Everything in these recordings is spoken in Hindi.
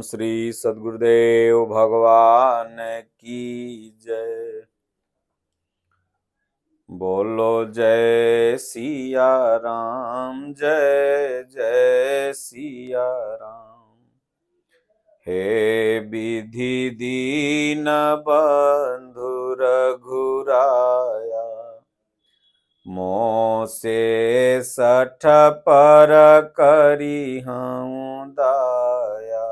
श्री सद्गुरुदेव भगवान की जय। बोलो जय सिया राम, जय जय सिया राम। हे विधि दीन बंधु रघुराया, मोह से सठ पर करी हूँ दाया।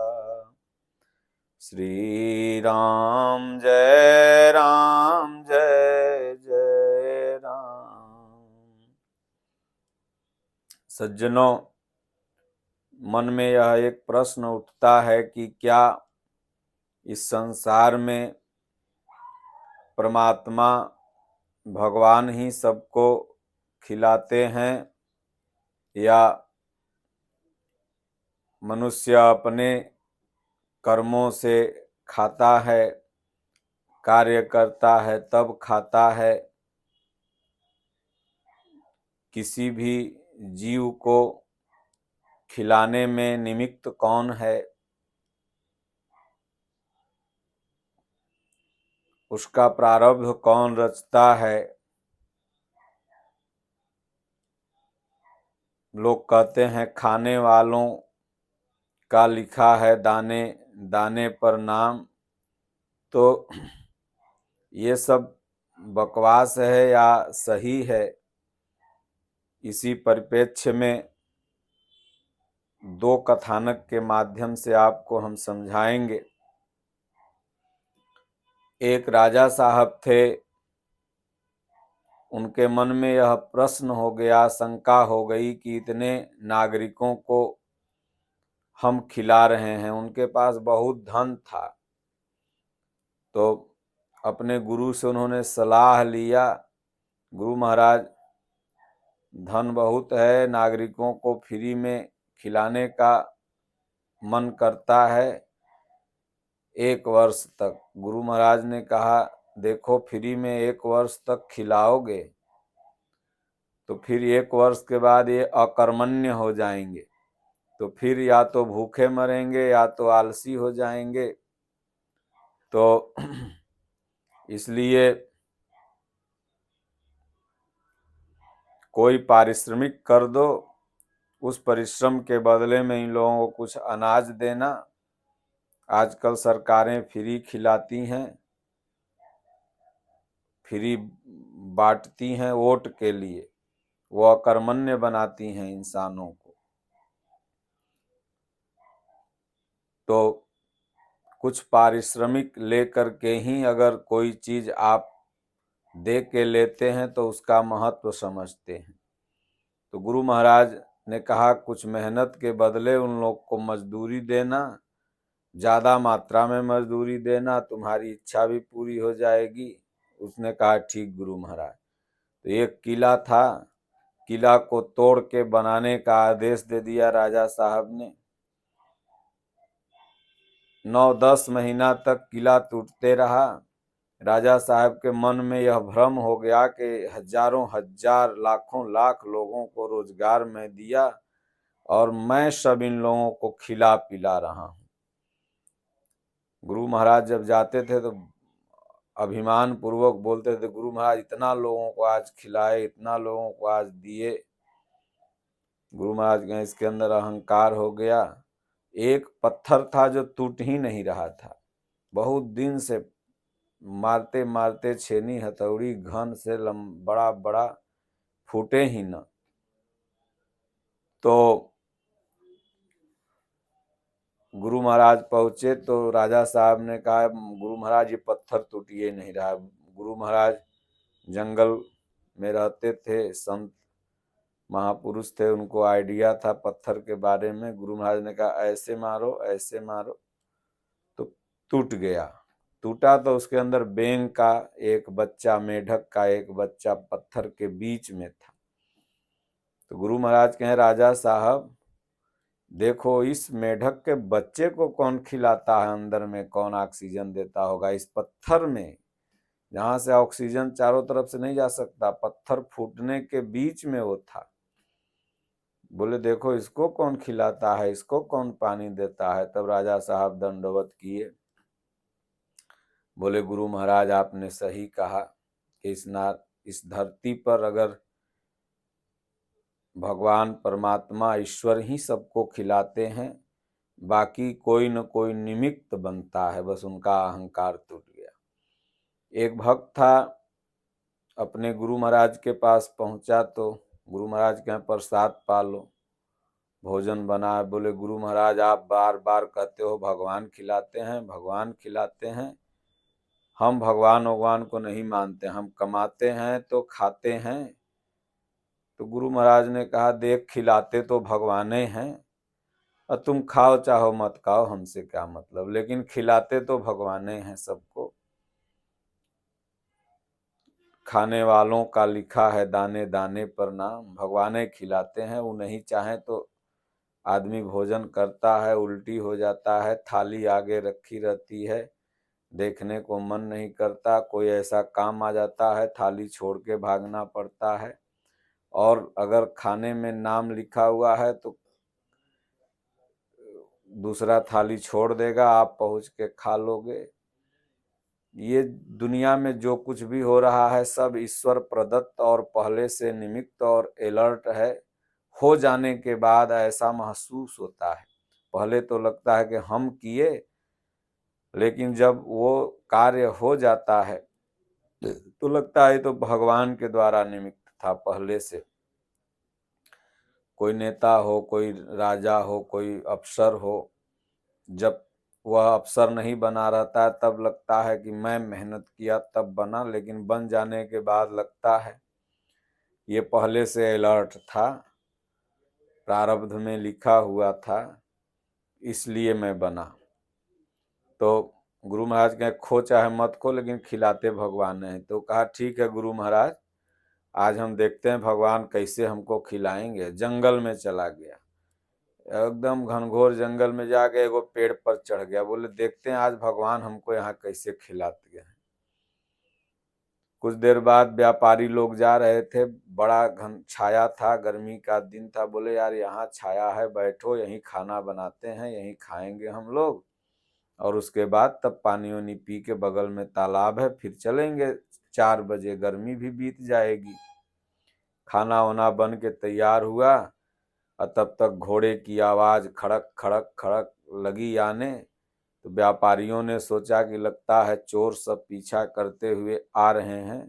श्री राम जय राम, जय जय राम। सज्जनों, मन में यह एक प्रश्न उठता है कि क्या इस संसार में परमात्मा भगवान ही सबको खिलाते हैं या मनुष्य अपने कर्मों से खाता है, कार्य करता है तब खाता है। किसी भी जीव को खिलाने में निमित्त कौन है? उसका प्रारब्ध कौन रचता है? लोग कहते हैं खाने वालों का लिखा है दाने दाने पर नाम। तो ये सब बकवास है या सही है? इसी परिप्रेक्ष्य में दो कथानक के माध्यम से आपको हम समझाएंगे। एक राजा साहब थे, उनके मन में यह प्रश्न हो गया, शंका हो गई कि इतने नागरिकों को हम खिला रहे हैं। उनके पास बहुत धन था, तो अपने गुरु से उन्होंने सलाह लिया, गुरु महाराज धन बहुत है, नागरिकों को फ्री में खिलाने का मन करता है। 1 वर्ष तक गुरु महाराज ने कहा, देखो फ्री में 1 वर्ष तक खिलाओगे तो फिर 1 वर्ष के बाद ये अकर्मण्य हो जाएंगे, तो फिर या तो भूखे मरेंगे या तो आलसी हो जाएंगे। तो इसलिए कोई पारिश्रमिक कर दो, उस परिश्रम के बदले में इन लोगों को कुछ अनाज देना। आजकल सरकारें फ्री खिलाती हैं, फ्री बांटती हैं वोट के लिए, वो अकर्मण्य बनाती हैं इंसानों को। तो कुछ पारिश्रमिक लेकर के ही अगर कोई चीज आप दे के लेते हैं तो उसका महत्व समझते हैं। तो गुरु महाराज ने कहा, कुछ मेहनत के बदले उन लोग को मजदूरी देना, ज्यादा मात्रा में मजदूरी देना, तुम्हारी इच्छा भी पूरी हो जाएगी। उसने कहा, ठीक गुरु महाराज। तो एक किला था, किला को तोड़ के बनाने का आदेश दे दिया राजा साहब ने। 9-10 महीना तक किला टूटते रहा। राजा साहब के मन में यह भ्रम हो गया कि हजारों हजार लाखों लाख लोगों को रोजगार मैं दिया और मैं सब इन लोगों को खिला पिला रहा हूं। गुरु महाराज जब जाते थे तो अभिमान पूर्वक बोलते थे, गुरु महाराज इतना लोगों को आज खिलाए, इतना लोगों को आज दिए। गुरु महाराज के इसके अंदर अहंकार हो गया। एक पत्थर था जो टूट ही नहीं रहा था, बहुत दिन से मारते मारते छेनी हथौड़ी घन से बड़ा बड़ा फूटे ही न। तो गुरु महाराज पहुंचे तो राजा साहब ने कहा, गुरु महाराज ये पत्थर टूटिए नहीं रहा। गुरु महाराज जंगल में रहते थे, संत महापुरुष थे, उनको आइडिया था पत्थर के बारे में। गुरु महाराज ने कहा, ऐसे मारो ऐसे मारो, तो टूट गया। टूटा तो उसके अंदर बेंग का एक बच्चा, मेढक का एक बच्चा पत्थर के बीच में था। तो गुरु महाराज कहे, राजा साहब देखो, इस मेढक के बच्चे को कौन खिलाता है? अंदर में कौन ऑक्सीजन देता होगा? इस पत्थर में, जहां से ऑक्सीजन चारों तरफ से नहीं जा सकता, पत्थर फूटने के बीच में वो था। बोले देखो इसको कौन खिलाता है, इसको कौन पानी देता है। तब राजा साहब दंडवत किए, बोले गुरु महाराज आपने सही कहा कि इस धरती पर अगर भगवान परमात्मा ईश्वर ही सबको खिलाते हैं, बाकी कोई न कोई निमित्त बनता है, बस उनका अहंकार टूट गया। एक भक्त था, अपने गुरु महाराज के पास पहुंचा तो गुरु महाराज के यहाँ प्रसाद पालो, भोजन बना। बोले गुरु महाराज आप बार बार कहते हो भगवान खिलाते हैं, भगवान खिलाते हैं, हम भगवान को नहीं मानते, हम कमाते हैं तो खाते हैं। तो गुरु महाराज ने कहा देख खिलाते तो भगवाने हैं, और तुम खाओ चाहो मत खाओ हमसे क्या मतलब, लेकिन खिलाते तो भगवाने हैं सबको। खाने वालों का लिखा है दाने दाने पर नाम, भगवाने खिलाते हैं, वो नहीं चाहे तो आदमी भोजन करता है उल्टी हो जाता है, थाली आगे रखी रहती है, देखने को मन नहीं करता, कोई ऐसा काम आ जाता है थाली छोड़ के भागना पड़ता है। और अगर खाने में नाम लिखा हुआ है तो दूसरा थाली छोड़ देगा, आप पहुंच के खा लोगे। ये दुनिया में जो कुछ भी हो रहा है सब ईश्वर प्रदत्त और पहले से निमित्त और अलर्ट है। हो जाने के बाद ऐसा महसूस होता है, पहले तो लगता है कि हम किए, लेकिन जब वो कार्य हो जाता है तो लगता है तो भगवान के द्वारा निमित्त था पहले से। कोई नेता हो, कोई राजा हो, कोई अफसर हो, जब वह अफसर नहीं बना रहता है तब लगता है कि मैं मेहनत किया तब बना, लेकिन बन जाने के बाद लगता है ये पहले से अलर्ट था, प्रारब्ध में लिखा हुआ था, इसलिए मैं बना। तो गुरु महाराज कहे खो चाहे मत खो, लेकिन खिलाते भगवान हैं। तो कहा ठीक है गुरु महाराज, आज हम देखते हैं भगवान कैसे हमको खिलाएंगे। जंगल में चला गया, एकदम घनघोर जंगल में जाके एगो पेड़ पर चढ़ गया, बोले देखते हैं आज भगवान हमको यहाँ कैसे खिलाते हैं। कुछ देर बाद व्यापारी लोग जा रहे थे, बड़ा घन छाया था, गर्मी का दिन था, बोले यार यहाँ छाया है, बैठो यहीं खाना बनाते हैं, यहीं खाएंगे हम लोग, और उसके बाद तब पानी वानी पी के, बगल में तालाब है, फिर चलेंगे, 4 बजे गर्मी भी बीत जाएगी। खाना वाना बन के तैयार हुआ, और तब तक घोड़े की आवाज खड़क खड़क खड़क लगी आने। तो व्यापारियों ने सोचा कि लगता है चोर सब पीछा करते हुए आ रहे हैं,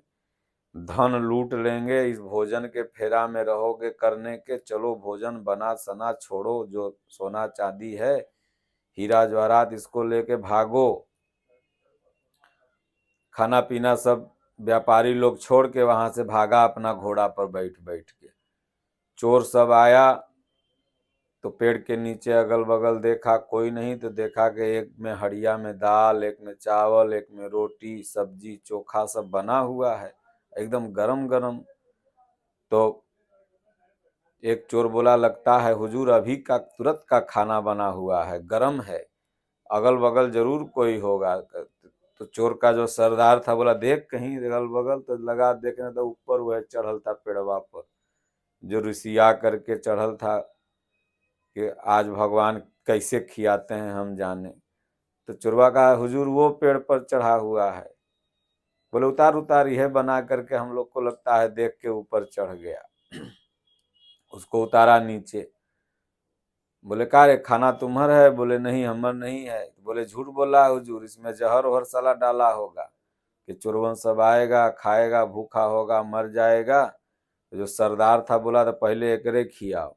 धन लूट लेंगे, इस भोजन के फेरा में रहोगे करने के, चलो भोजन बना सना छोड़ो, जो सोना चांदी है हीरा जवाहरात इसको लेके भागो। खाना पीना सब व्यापारी लोग छोड़ के वहां से भागा अपना घोड़ा पर बैठ बैठ के। चोर सब आया तो पेड़ के नीचे अगल बगल देखा कोई नहीं, तो देखा कि एक में हड़िया में दाल, एक में चावल, एक में रोटी सब्जी चोखा सब बना हुआ है, एकदम गरम गरम। तो एक चोर बोला लगता है हुजूर अभी का तुरंत का खाना बना हुआ है, गरम है, अगल बगल जरूर कोई होगा। तो चोर का जो सरदार था बोला देख कहीं अगल बगल, तो लगा देखने तो ऊपर वह चढ़ल था पेड़वा पर, जो ऋषिया करके चढ़ल था कि आज भगवान कैसे खियाते हैं हम जाने। तो चोरवा का हुजूर वो पेड़ पर चढ़ा हुआ है। बोले उतार उतार, यह बना करके हम लोग को लगता है देख के ऊपर चढ़ गया। उसको उतारा नीचे। बोले का रे खाना तुम्हार है? बोले नहीं हमर नहीं है। बोले झूठ बोला हुजूर, इसमें जहर वहर साला डाला होगा कि चोरवन सब आएगा खाएगा, भूखा होगा मर जाएगा। तो जो सरदार था बोला तो पहले एकरे खियाओ,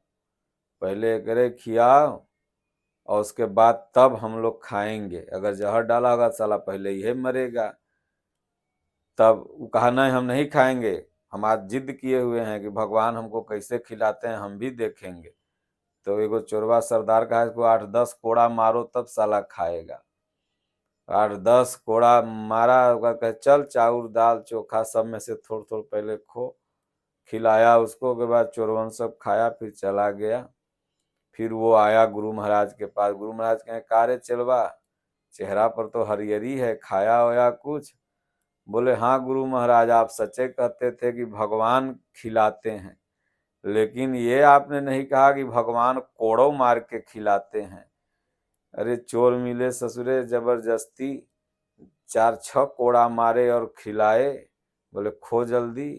पहले एकरे खियाओ और उसके बाद तब हम लोग खाएंगे, अगर जहर डाला होगा साला पहले ही मरेगा। तब वो कहा नहीं हम नहीं खाएंगे, हम आज जिद किए हुए हैं कि भगवान हमको कैसे खिलाते हैं हम भी देखेंगे। तो एगो चोरवा सरदार का इसको 8-10 कोड़ा मारो तब साला खाएगा। 8-10 कोड़ा मारा, कहे चल चाउर दाल चोखा सब में से थोड़ा थोड़ा पहले खो। खिलाया उसको, के बाद चोरवन सब खाया, फिर चला गया। फिर वो आया गुरु महाराज के पास। गुरु महाराज कहे का रे चलवा, चेहरा पर तो हरियरी है, खाया होया कुछ? बोले हाँ गुरु महाराज, आप सच्चे कहते थे कि भगवान खिलाते हैं, लेकिन ये आपने नहीं कहा कि भगवान कोड़ों मार के खिलाते हैं। अरे चोर मिले ससुरे जबरदस्ती, 4-6 कोड़ा मारे और खिलाए, बोले खो जल्दी।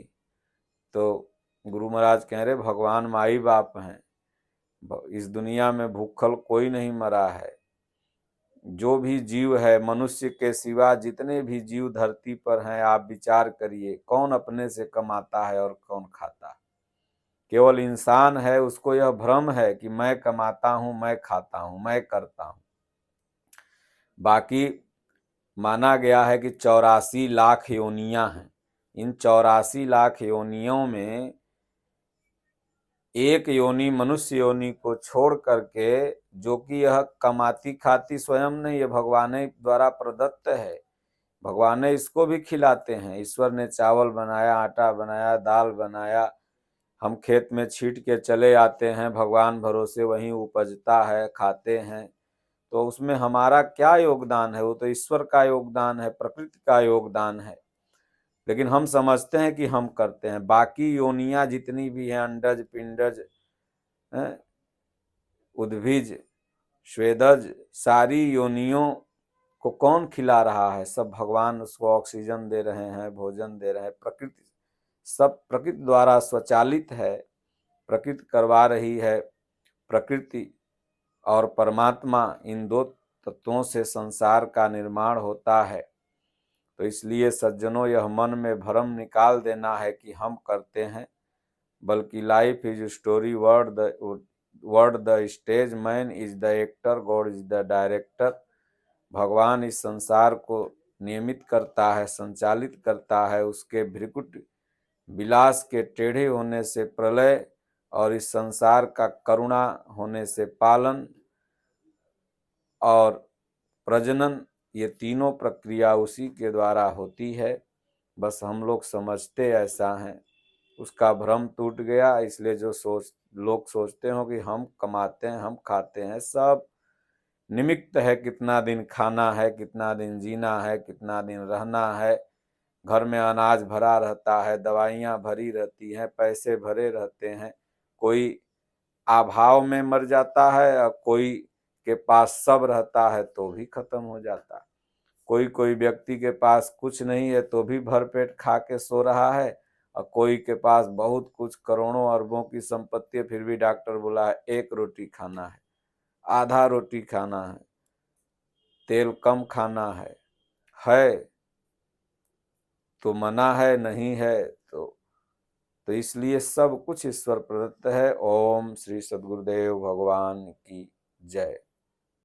तो गुरु महाराज कह रहे भगवान माई बाप हैं, इस दुनिया में भूखल कोई नहीं मरा है। जो भी जीव है, मनुष्य के सिवा जितने भी जीव धरती पर हैं, आप विचार करिए कौन अपने से कमाता है और कौन खाता है। केवल इंसान है, उसको यह भ्रम है कि मैं कमाता हूं, मैं खाता हूं, मैं करता हूं। बाकी माना गया है कि 84 लाख योनियां हैं। इन 84 लाख योनियों में एक योनि मनुष्य योनि को छोड़ करके, जो कि यह कमाती खाती स्वयं नहीं, ये भगवान द्वारा प्रदत्त है। भगवान इसको भी खिलाते हैं। ईश्वर ने चावल बनाया, आटा बनाया, दाल बनाया, हम खेत में छींट के चले आते हैं, भगवान भरोसे वहीं उपजता है, खाते हैं। तो उसमें हमारा क्या योगदान है? वो तो ईश्वर का योगदान है, प्रकृति का योगदान है। लेकिन हम समझते हैं कि हम करते हैं। बाकी योनियां जितनी भी हैं, अंडज, पिंडज, उद्भिज, स्वेदज, सारी योनियों को कौन खिला रहा है? सब भगवान उसको ऑक्सीजन दे रहे हैं, भोजन दे रहे हैं। प्रकृति, सब प्रकृति द्वारा स्वचालित है, प्रकृति करवा रही है। प्रकृति और परमात्मा, इन दो तत्वों से संसार का निर्माण होता है। तो इसलिए सज्जनों, यह मन में भ्रम निकाल देना है कि हम करते हैं, बल्कि life is story, word the stage, man is the actor, God is the director. भगवान इस संसार को नियमित करता है, संचालित करता है। उसके भ्रिकुट विलास के टेढ़े होने से प्रलय, और इस संसार का करुणा होने से पालन और प्रजनन, ये तीनों प्रक्रिया उसी के द्वारा होती है। बस हम लोग समझते ऐसा हैं, उसका भ्रम टूट गया। इसलिए जो लोग सोचते हो कि हम कमाते हैं, हम खाते हैं, सब निमित्त है। कितना दिन खाना है, कितना दिन जीना है, कितना दिन रहना है। घर में अनाज भरा रहता है, दवाइयाँ भरी रहती हैं, पैसे भरे रहते हैं। कोई अभाव में मर जाता है और कोई के पास सब रहता है तो भी खत्म हो जाता है। कोई कोई व्यक्ति के पास कुछ नहीं है तो भी भरपेट खा के सो रहा है, और कोई के पास बहुत कुछ, करोड़ों अरबों की संपत्ति है, फिर भी डॉक्टर बोला है 1 रोटी खाना है, आधा रोटी खाना है, तेल कम खाना है तो मना है, नहीं है तो इसलिए सब कुछ ईश्वर प्रदत्त है। ओम श्री सद्गुरुदेव भगवान की जय।